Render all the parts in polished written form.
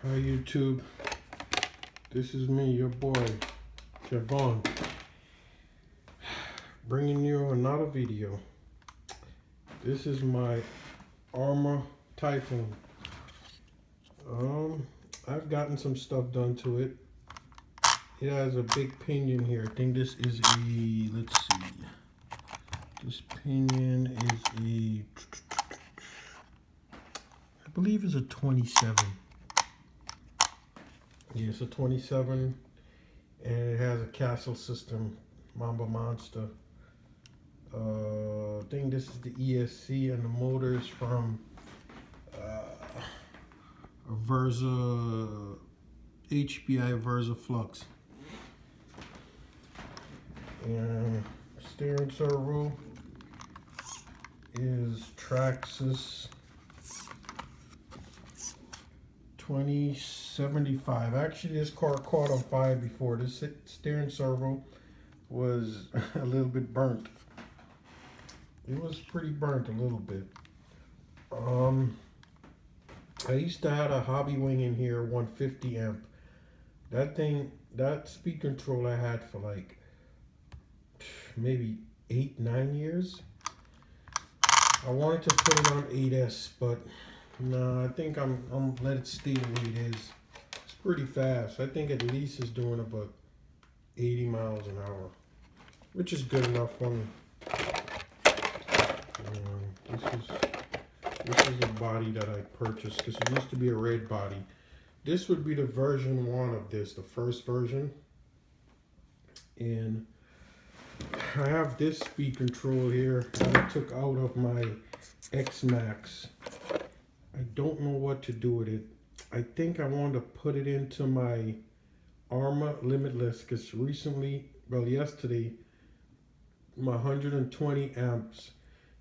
Hi YouTube, this is me, your boy, Typhon, bringing you another video. This is my Arrma Typhon. I've gotten some stuff done to it. It has a big pinion here. I think this is a, let's see, this pinion is a, I believe is a 27. Yeah, it's a 27, and it has a castle system, Mamba Monster. I think this is the ESC, and the motor is from a Versa, HBI Versa Flux. And steering servo is Traxxas 2075. Actually, this car caught on fire before. This steering servo was a little bit burnt. It was pretty burnt a little bit. I used to have a hobby wing in here, 150 amp. That thing, that speed control I had for like maybe 8-9 years. I wanted to put it on 8S, but no, I think I'm let it stay the way it is. It's pretty fast. I think at least it's doing about 80 miles an hour, which is good enough for me. This is a body that I purchased because it used to be a red body. This would be the version 1 of this, the first version. And I have this speed control here that I took out of my X-Max. I don't know what to do with it. I think I want to put it into my Arrma Limitless because recently, well yesterday, my 120 amps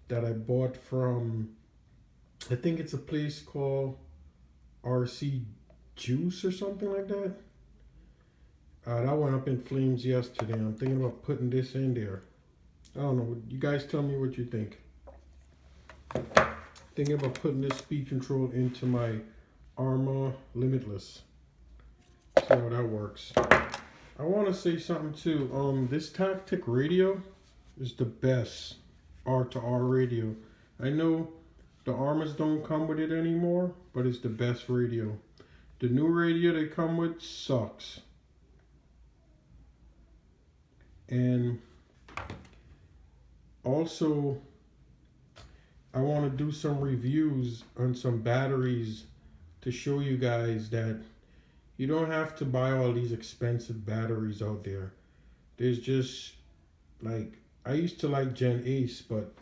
that I bought from, I think it's a place called RC Juice or something like that. That went up in flames yesterday. I'm thinking about putting this in there. I don't know. You guys tell me what you think. Thinking about putting this speed control into my Arrma Limitless. See how that works. I want to say something too. This Tactic radio is the best R2R radio. I know the Arrmas don't come with it anymore, but it's the best radio. The new radio they come with sucks. And also, I want to do some reviews on some batteries to show you guys that you don't have to buy all these expensive batteries out there. There's just, like, I used to like Gen Ace, but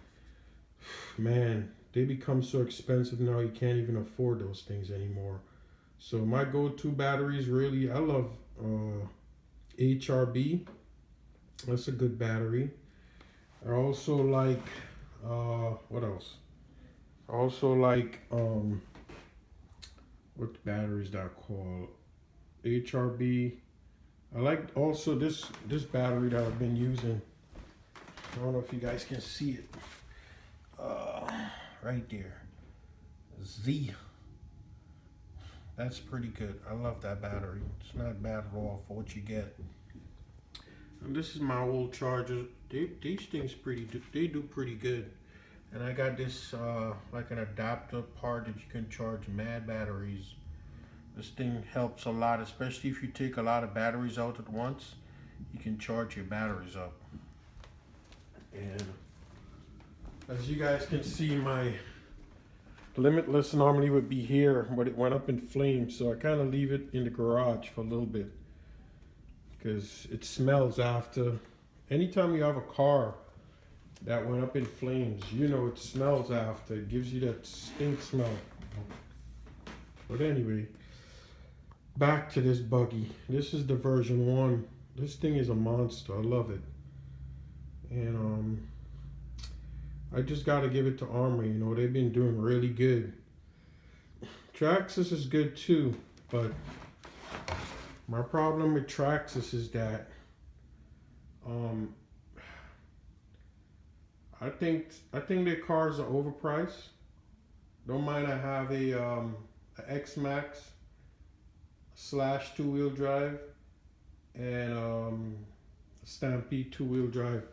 man, they become so expensive now you can't even afford those things anymore. So my go-to batteries, really, I love HRB. That's a good battery. I also like, what else? I also like, what batteries that are called? HRB. I like also this battery that I've been using. I don't know if you guys can see it. Right there. Z. That's pretty good. I love that battery. It's not bad at all for what you get. And this is my old charger. These things they do pretty good. And I got this like an adapter part that you can charge mad batteries. This thing helps a lot, especially if you take a lot of batteries out at once. You can charge your batteries up. And as you guys can see, my Limitless normally would be here, but it went up in flames, so I kind of leave it in the garage for a little bit because it smells after. Anytime you have a car that went up in flames, you know it smells after. It gives you that stink smell. But anyway, back to this buggy. This is the version 1. This thing is a monster. I love it. And I just got to give it to Arrma. You know, they've been doing really good. Traxxas is good too, but my problem with Traxxas is that I think their cars are overpriced. Don't mind I have a X-Max Slash two-wheel drive and Stampede two-wheel drive.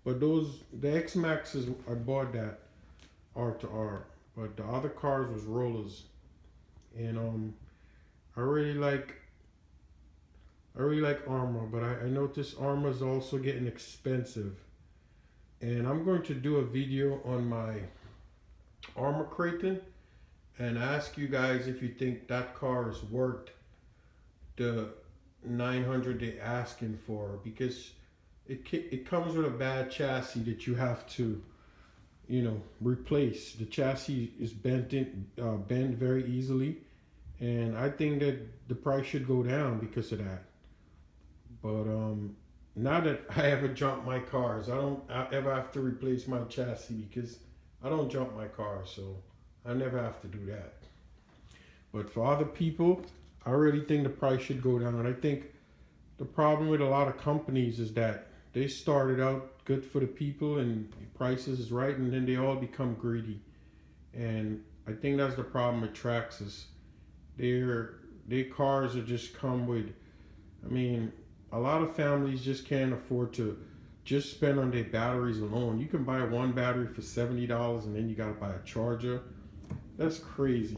But the X Maxes, I bought that R to R, but the other cars was rollers, and I really like Arrma, but I noticed Arrma is also getting expensive, and I'm going to do a video on my Arrma Kraton and ask you guys if you think that car is worth the 900 they're asking for, because it comes with a bad chassis that you have to, you know, replace. The chassis is bent very easily, and I think that the price should go down because of that. But now that I ever jump my cars, I don't ever have to replace my chassis because I don't jump my car, so I never have to do that. But for other people, I really think the price should go down. And I think the problem with a lot of companies is that they started out good for the people and the prices is right, and then they all become greedy. And I think that's the problem with Traxxas. Their cars are just come with, I mean, a lot of families just can't afford to just spend on their batteries alone. You can buy one battery for $70 and then you gotta buy a charger. That's crazy.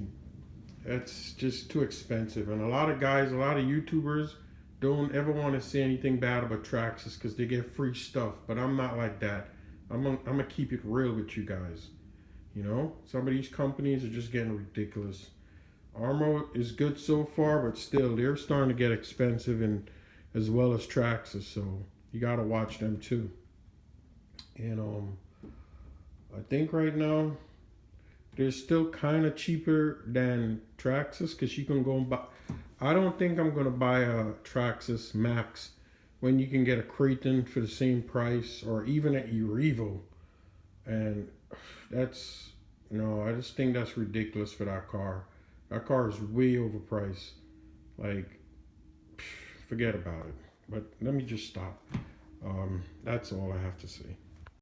That's just too expensive. And a lot of guys, a lot of YouTubers don't ever want to say anything bad about Traxxas because they get free stuff. But I'm not like that. I'm gonna keep it real with you guys. You know, some of these companies are just getting ridiculous. Arrma is good so far, but still, they're starting to get expensive, and as well as Traxxas. So you gotta watch them too. And I think right now they're still kind of cheaper than Traxxas because you can go and buy. I don't think I'm gonna buy a Traxxas Max when you can get a Kraton for the same price, or even an Erevo. And that's, no, I just think that's ridiculous for that car. That car is way overpriced. Like, forget about it. But let me just stop. That's all I have to say.